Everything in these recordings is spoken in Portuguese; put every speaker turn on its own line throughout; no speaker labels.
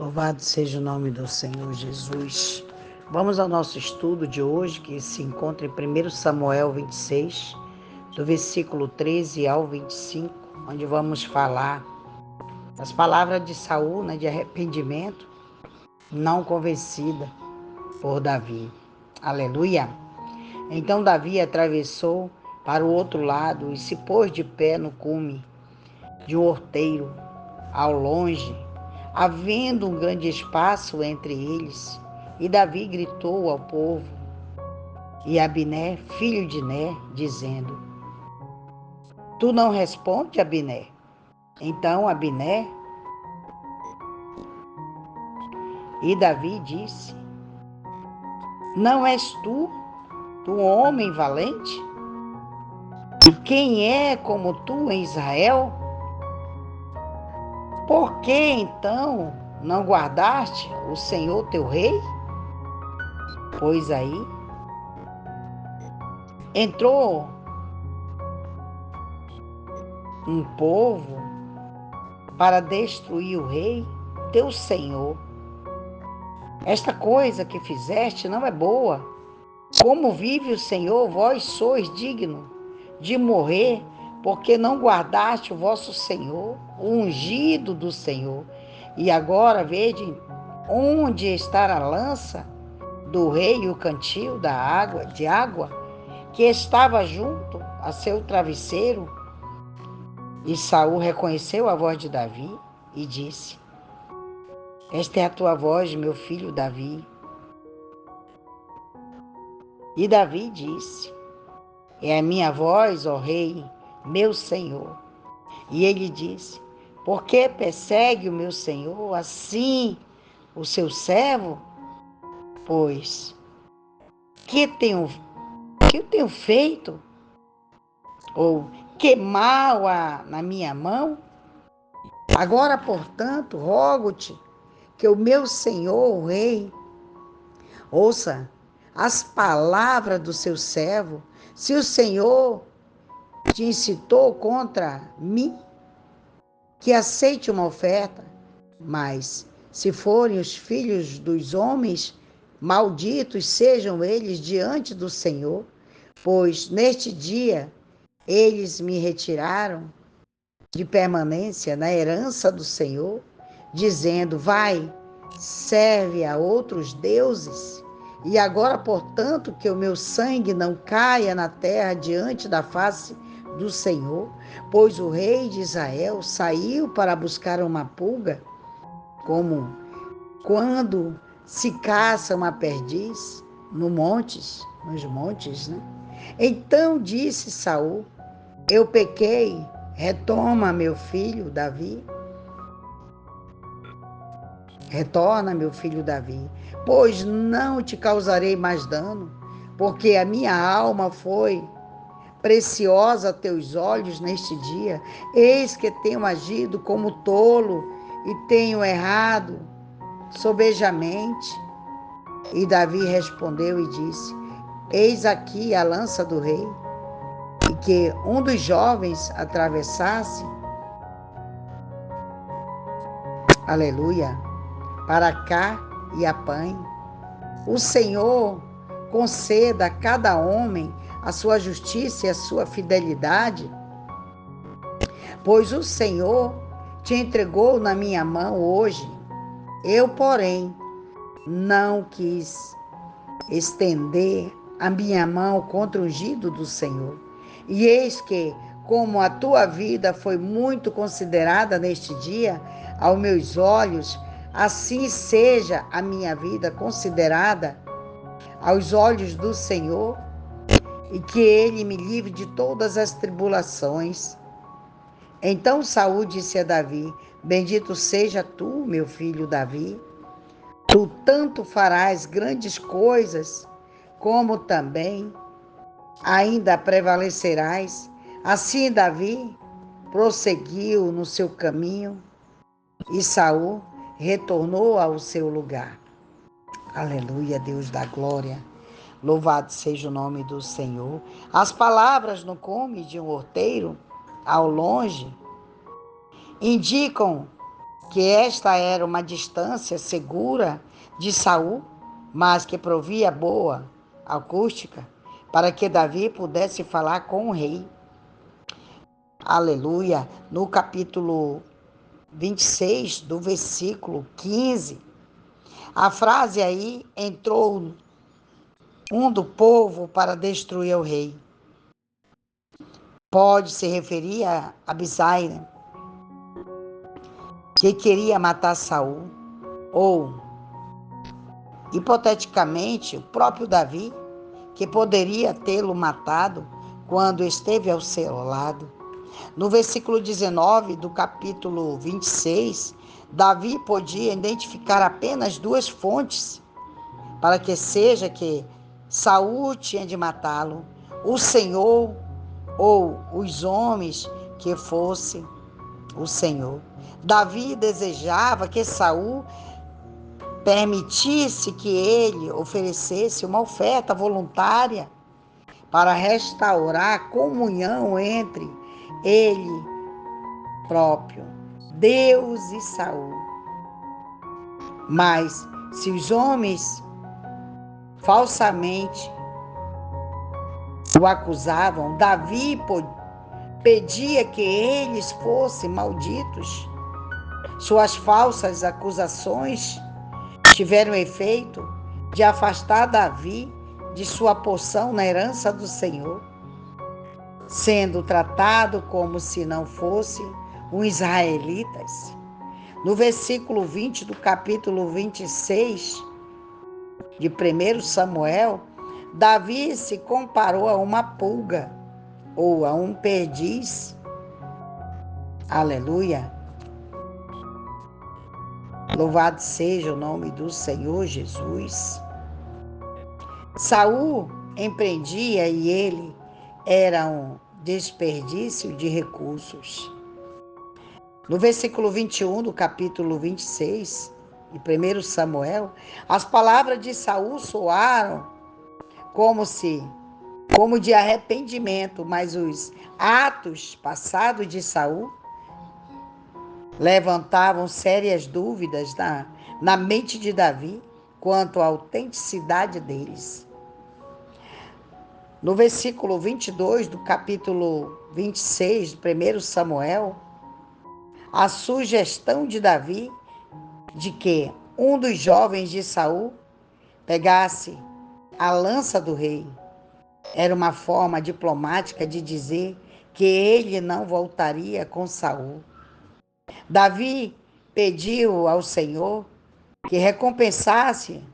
Louvado seja o nome do Senhor Jesus. Vamos ao nosso estudo de hoje, que se encontra em 1 Samuel 26, do versículo 13 ao 25, onde vamos falar das palavras de Saul, de arrependimento, não convencida por Davi. Aleluia! Então Davi atravessou para o outro lado e se pôs de pé no cume de um horteiro, ao longe, havendo um grande espaço entre eles. E Davi gritou ao povo e a Abiné, filho de Ner, dizendo: Tu não responde, Abiné? Então Abiné e Davi disse: Não és tu homem valente? E quem é como tu em Israel? Por que então não guardaste o Senhor teu rei? Pois aí entrou um povo para destruir o rei, teu Senhor. Esta coisa que fizeste não é boa. Como vive o Senhor, vós sois digno de morrer, porque não guardaste o vosso Senhor, o ungido do Senhor. E agora vede onde está a lança do rei e o cantil de água, que estava junto a seu travesseiro. E Saul reconheceu a voz de Davi e disse: Esta é a tua voz, meu filho Davi. E Davi disse: É a minha voz, ó rei, meu senhor. E ele disse: Por que persegue o meu senhor assim o seu servo? Pois que eu tenho feito? Ou que mal há na minha mão? Agora, portanto, rogo-te que o meu senhor, o rei, ouça as palavras do seu servo. Se o Senhor te incitou contra mim, que aceite uma oferta. Mas, se forem os filhos dos homens, malditos sejam eles diante do Senhor, pois neste dia eles me retiraram de permanência na herança do Senhor, dizendo: Vai, serve a outros deuses. E agora, portanto, que o meu sangue não caia na terra diante da face do Senhor, pois o rei de Israel saiu para buscar uma pulga, como quando se caça uma perdiz nos montes, Então disse Saul: Eu pequei, retoma meu filho Davi. Retorna, meu filho Davi, pois não te causarei mais dano, porque a minha alma foi preciosa a teus olhos neste dia. Eis que tenho agido como tolo e tenho errado sobejamente. E Davi respondeu e disse: Eis aqui a lança do rei, e que um dos jovens atravessasse, aleluia, para cá e apanhe. O Senhor conceda a cada homem a sua justiça e a sua fidelidade, pois o Senhor te entregou na minha mão hoje. Eu, porém, não quis estender a minha mão contra o ungido do Senhor. E eis que, como a tua vida foi muito considerada neste dia, aos meus olhos, assim seja a minha vida considerada aos olhos do Senhor, e que ele me livre de todas as tribulações. Então Saul disse a Davi: Bendito seja tu, meu filho Davi. Tu tanto farás grandes coisas, como também ainda prevalecerás. Assim Davi prosseguiu no seu caminho e Saul retornou ao seu lugar. Aleluia, Deus da glória. Louvado seja o nome do Senhor. As palavras no cume de um horteiro, ao longe, indicam que esta era uma distância segura de Saul, mas que provia boa acústica para que Davi pudesse falar com o rei. Aleluia! No capítulo 26, do versículo 15, a frase aí: entrou um do povo para destruir o rei. Pode se referir a Abisai, né? Que queria matar Saul, ou, hipoteticamente, o próprio Davi, que poderia tê-lo matado quando esteve ao seu lado. No versículo 19 do capítulo 26, Davi podia identificar apenas duas fontes para que seja que Saul tinha de matá-lo, o Senhor ou os homens que fosse o Senhor. Davi desejava que Saul permitisse que ele oferecesse uma oferta voluntária para restaurar a comunhão entre ele próprio, Deus e Saul. Mas se os homens falsamente o acusavam, Davi pedia que eles fossem malditos. Suas falsas acusações tiveram efeito de afastar Davi de sua porção na herança do Senhor, sendo tratado como se não fosse um israelita. No versículo 20 do capítulo 26 de 1 Samuel, Davi se comparou a uma pulga ou a um perdiz. Aleluia! Louvado seja o nome do Senhor Jesus. Saul empreendia e ele era um desperdício de recursos. No versículo 21 do capítulo 26 de 1 Samuel, as palavras de Saul soaram como de arrependimento, mas os atos passados de Saul levantavam sérias dúvidas na mente de Davi quanto à autenticidade deles. No versículo 22 do capítulo 26 de 1 Samuel, a sugestão de Davi de que um dos jovens de Saul pegasse a lança do rei era uma forma diplomática de dizer que ele não voltaria com Saul. Davi pediu ao Senhor que recompensasse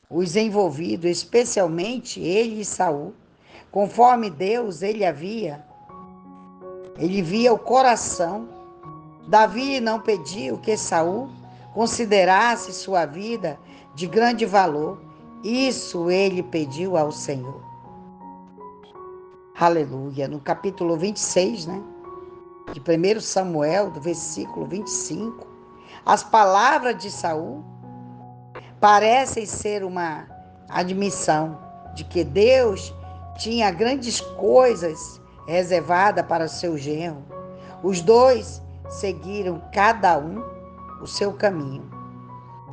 os envolvidos, especialmente ele e Saul, conforme Deus ele via o coração. Davi não pediu que Saul considerasse sua vida de grande valor. Isso ele pediu ao Senhor. Aleluia. No capítulo 26, de 1 Samuel, do versículo 25, as palavras de Saul parecem ser uma admissão de que Deus tinha grandes coisas reservadas para seu genro. Os dois seguiram cada um o seu caminho,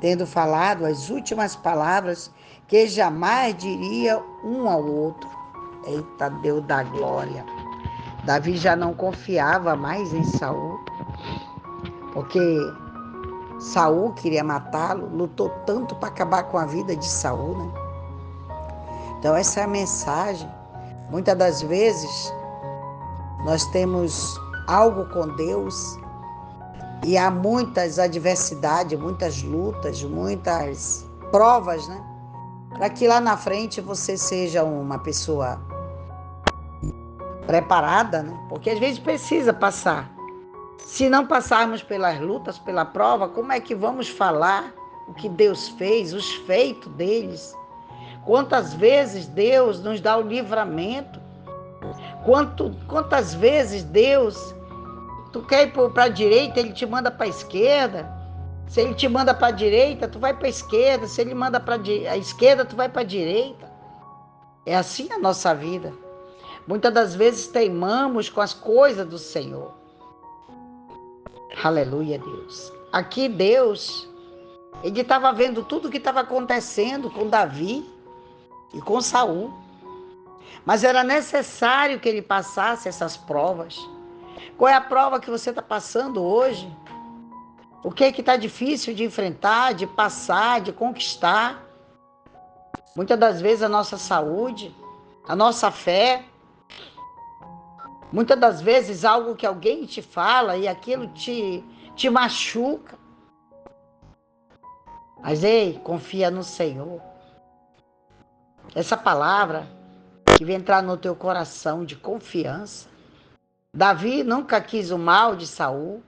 tendo falado as últimas palavras que jamais diria um ao outro. Eita, Deus da glória! Davi já não confiava mais em Saul, porque Saul queria matá-lo, lutou tanto para acabar com a vida de Saul, Então essa é a mensagem. Muitas das vezes nós temos algo com Deus e há muitas adversidades, muitas lutas, muitas provas, para que lá na frente você seja uma pessoa preparada, porque às vezes precisa passar. Se não passarmos pelas lutas, pela prova, como é que vamos falar o que Deus fez, os feitos deles? Quantas vezes Deus nos dá o livramento? Quantas vezes Deus, tu quer ir para a direita, Ele te manda para a esquerda. Se Ele te manda para a direita, tu vai para a esquerda. Se Ele manda para a esquerda, tu vai para a direita. É assim a nossa vida. Muitas das vezes teimamos com as coisas do Senhor. Aleluia, Deus. aqui Deus, ele estava vendo tudo o que estava acontecendo com Davi e com Saul. Mas era necessário que ele passasse essas provas. Qual é a prova que você está passando hoje? O que é que está difícil de enfrentar, de passar, de conquistar? Muitas das vezes a nossa saúde, a nossa fé. Muitas das vezes algo que alguém te fala e aquilo te machuca. Mas ei, confia no Senhor. Essa palavra que vai entrar no teu coração de confiança. Davi nunca quis o mal de Saul.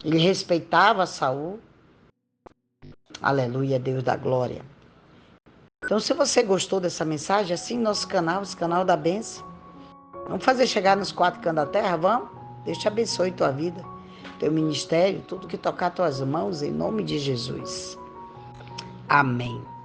Ele respeitava Saul. Aleluia, Deus da glória. Então, se você gostou dessa mensagem, assine nosso canal, esse canal da bênção. Vamos fazer chegar nos 4 cantos da terra? Vamos? Deus te abençoe tua vida, teu ministério, tudo que tocar tuas mãos, em nome de Jesus. Amém.